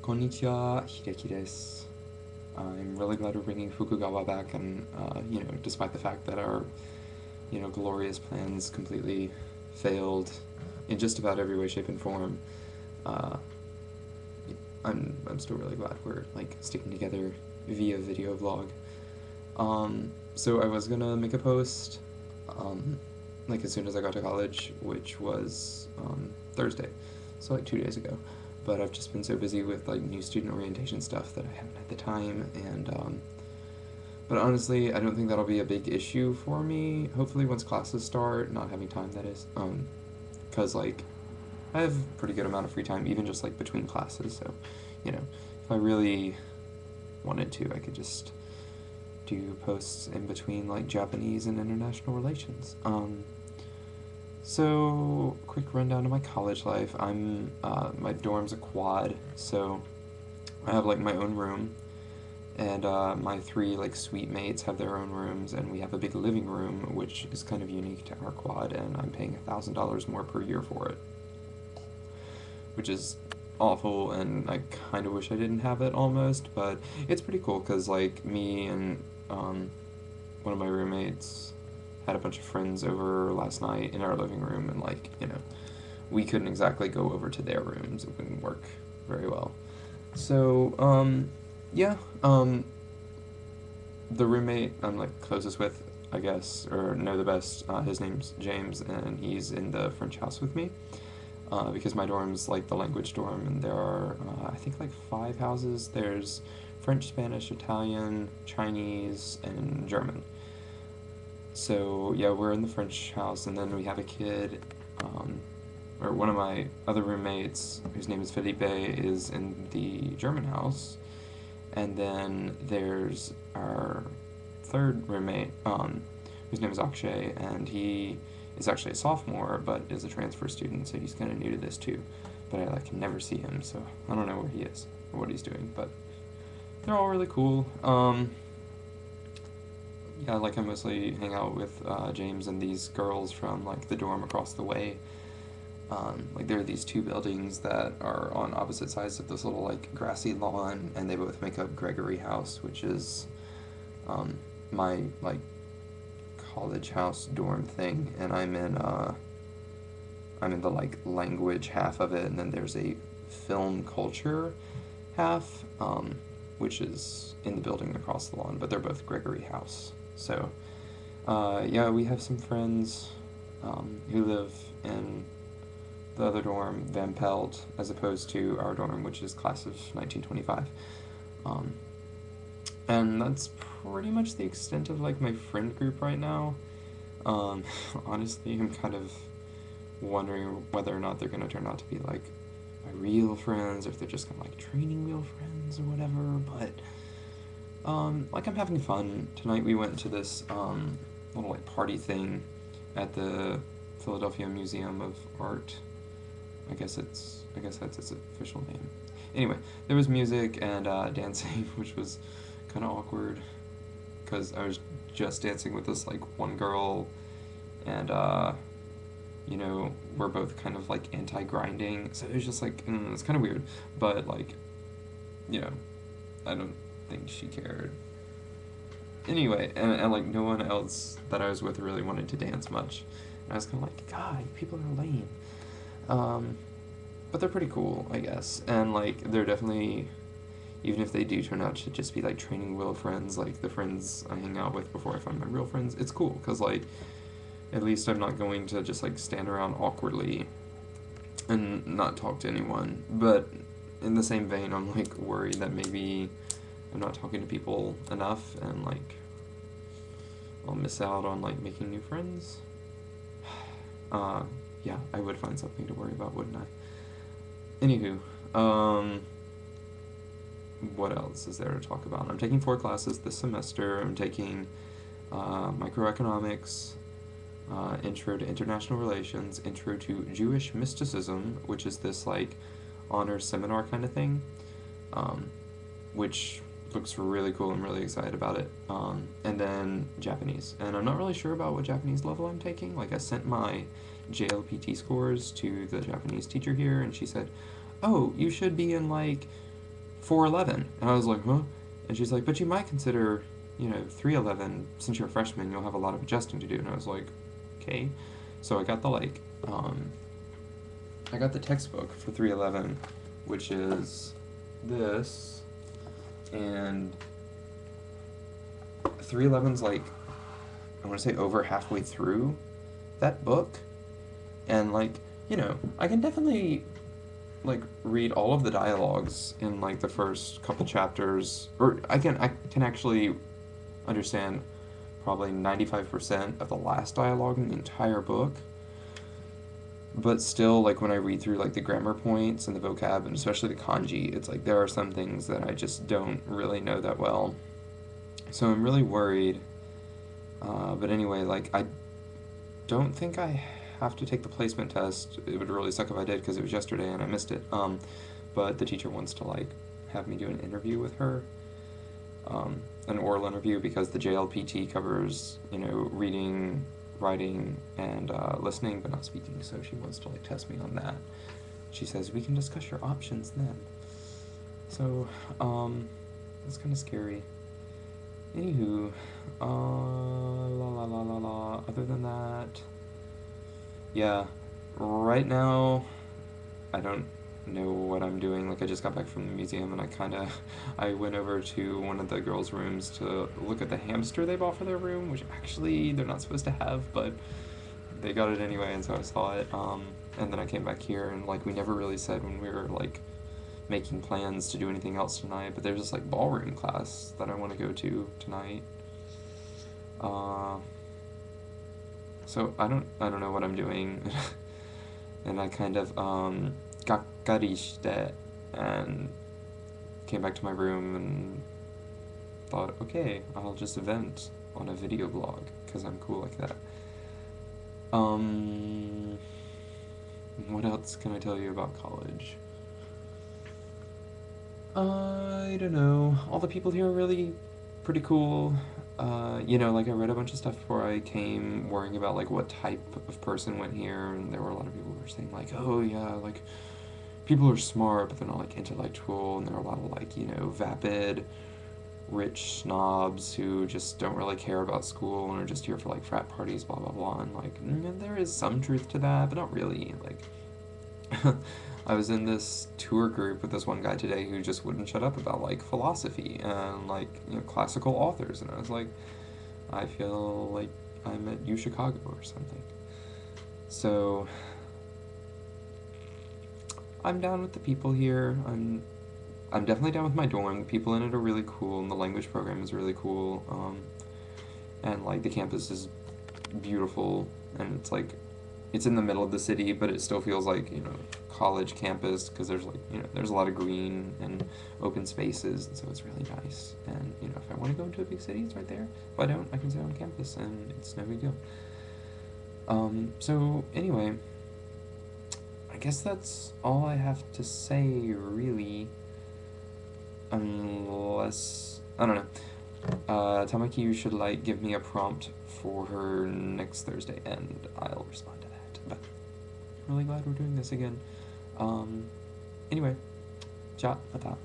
Konnichiwa, Hideki desu. I'm really glad we're bringing Fugugawa back, and despite the fact that our glorious plans completely failed in just about every way, shape, and form, uh, I'm still really glad we're like sticking together via video vlog. So I was gonna make a post, like as soon as I got to college, which was Thursday, so like 2 days ago. But I've just been so busy with like new student orientation stuff that I haven't had the time, and but honestly, I don't think that'll be a big issue for me. Hopefully, once classes start, not having time, that is, because like I have a pretty good amount of free time, even just like between classes. So, if I really wanted to, I could just do posts in between like Japanese and international relations. So quick rundown of my college life. My dorm's a quad, so I have like my own room, and my three like suite mates have their own rooms, and we have a big living room, which is kind of unique to our quad, and I'm paying $1,000 more per year for it, which is awful, and I kind of wish I didn't have it almost, but it's pretty cool because like me and one of my roommates had a bunch of friends over last night in our living room, and like we couldn't exactly go over to their rooms. It wouldn't work very well. So yeah, the roommate I'm like closest with, I guess, or know the best, his name's James, and he's in the French house with me, because my dorm's like the language dorm, and there are I think like 5 houses. There's French, Spanish, Italian, Chinese, and German. So yeah, we're in the French house, and then we have a kid, or one of my other roommates, whose name is Felipe, is in the German house, and then there's our third roommate, whose name is Akshay, and he is actually a sophomore, but is a transfer student, so he's kind of new to this too. But I like never see him, so I don't know where he is or what he's doing. But they're all really cool. Yeah, like I mostly hang out with James and these girls from like the dorm across the way. Like there are these two buildings that are on opposite sides of this little like grassy lawn, and they both make up Gregory House, which is my like college house dorm thing, and I'm in the like language half of it, and then there's a film culture half, which is in the building across the lawn, but they're both Gregory House. So, yeah, we have some friends who live in the other dorm, Van Pelt, as opposed to our dorm, which is class of 1925. And that's pretty much the extent of like my friend group right now. Honestly, I'm kind of wondering whether or not they're gonna turn out to be like my real friends, or if they're just kind of like training wheel friends or whatever. But like I'm having fun. Tonight we went to this little like party thing at the Philadelphia Museum of Art. I guess that's its official name. Anyway, there was music and dancing, which was kind of awkward because I was just dancing with this like one girl, and we're both kind of like anti-grinding, so it was just like it's kind of weird. But like, you know, I don't think she cared. Anyway, and like no one else that I was with really wanted to dance much. And I was kind of like, God, you people are lame. But they're pretty cool, I guess. And like they're definitely, even if they do turn out to just be like training wheel friends, like the friends I hang out with before I find my real friends, it's cool because like at least I'm not going to just like stand around awkwardly and not talk to anyone. But in the same vein, I'm like worried that maybe I'm not talking to people enough, and like I'll miss out on like making new friends. Yeah, I would find something to worry about, wouldn't I? Anywho, what else is there to talk about? I'm taking 4 classes this semester. I'm taking microeconomics, intro to international relations, intro to Jewish mysticism, which is this like honor seminar kind of thing, which looks really cool. I'm really excited about it. And then Japanese, and I'm not really sure about what Japanese level I'm taking. Like I sent my JLPT scores to the Japanese teacher here, and she said, "Oh, you should be in like 411. And I was like, huh? And she's like, but you might consider, 311. Since you're a freshman, you'll have a lot of adjusting to do. And I was like, okay. So I got I got the textbook for 311, which is this, and 311's like, I want to say over halfway through that book, and I can definitely read all of the dialogues in the first couple chapters, or I can actually understand probably 95% of the last dialogue in the entire book. But still, when I read through the grammar points and the vocab, and especially the kanji, it's there are some things that I just don't really know that well. So I'm really worried. But anyway, I don't think I have to take the placement test. It would really suck if I did because it was yesterday and I missed it. But the teacher wants to have me do an interview with her, an oral interview, because the JLPT covers reading, writing, and listening, but not speaking. So she wants to test me on that. She says we can discuss your options then. So it's kind of scary. Anywho, other than that, yeah, right now, I don't know what I'm doing. I just got back from the museum, and I went over to one of the girls' rooms to look at the hamster they bought for their room, which actually they're not supposed to have, but they got it anyway, and so I saw it, and then I came back here, and, we never really said when we were, making plans to do anything else tonight, but there's this ballroom class that I want to go to tonight. So I don't know what I'm doing, and I kind of gakkari shite and came back to my room and thought, okay, I'll just vent on a video blog because I'm cool like that. What else can I tell you about college? I don't know. All the people here are really pretty cool. I read a bunch of stuff before I came, worrying about what type of person went here, and there were a lot of people who were saying oh yeah, people are smart, but they're not intellectual, and there are a lot of vapid, rich snobs who just don't really care about school and are just here for frat parties, blah blah blah, and there is some truth to that, but not really. I was in this tour group with this one guy today who just wouldn't shut up about philosophy and classical authors, and I was like, I feel like I'm at U Chicago or something. So I'm down with the people here. I'm definitely down with my dorm. The people in it are really cool, and the language program is really cool. And the campus is beautiful, and it's in the middle of the city, but it still feels college campus, because there's there's a lot of green and open spaces, and so it's really nice. And if I want to go into a big city, it's right there. If I don't, I can stay on campus, and it's no big deal. So anyway, I guess that's all I have to say, really. Unless, I don't know. Tamaki, you should give me a prompt for her next Thursday, and I'll respond to that. But I'm really glad we're doing this again. Anyway, じゃあまた。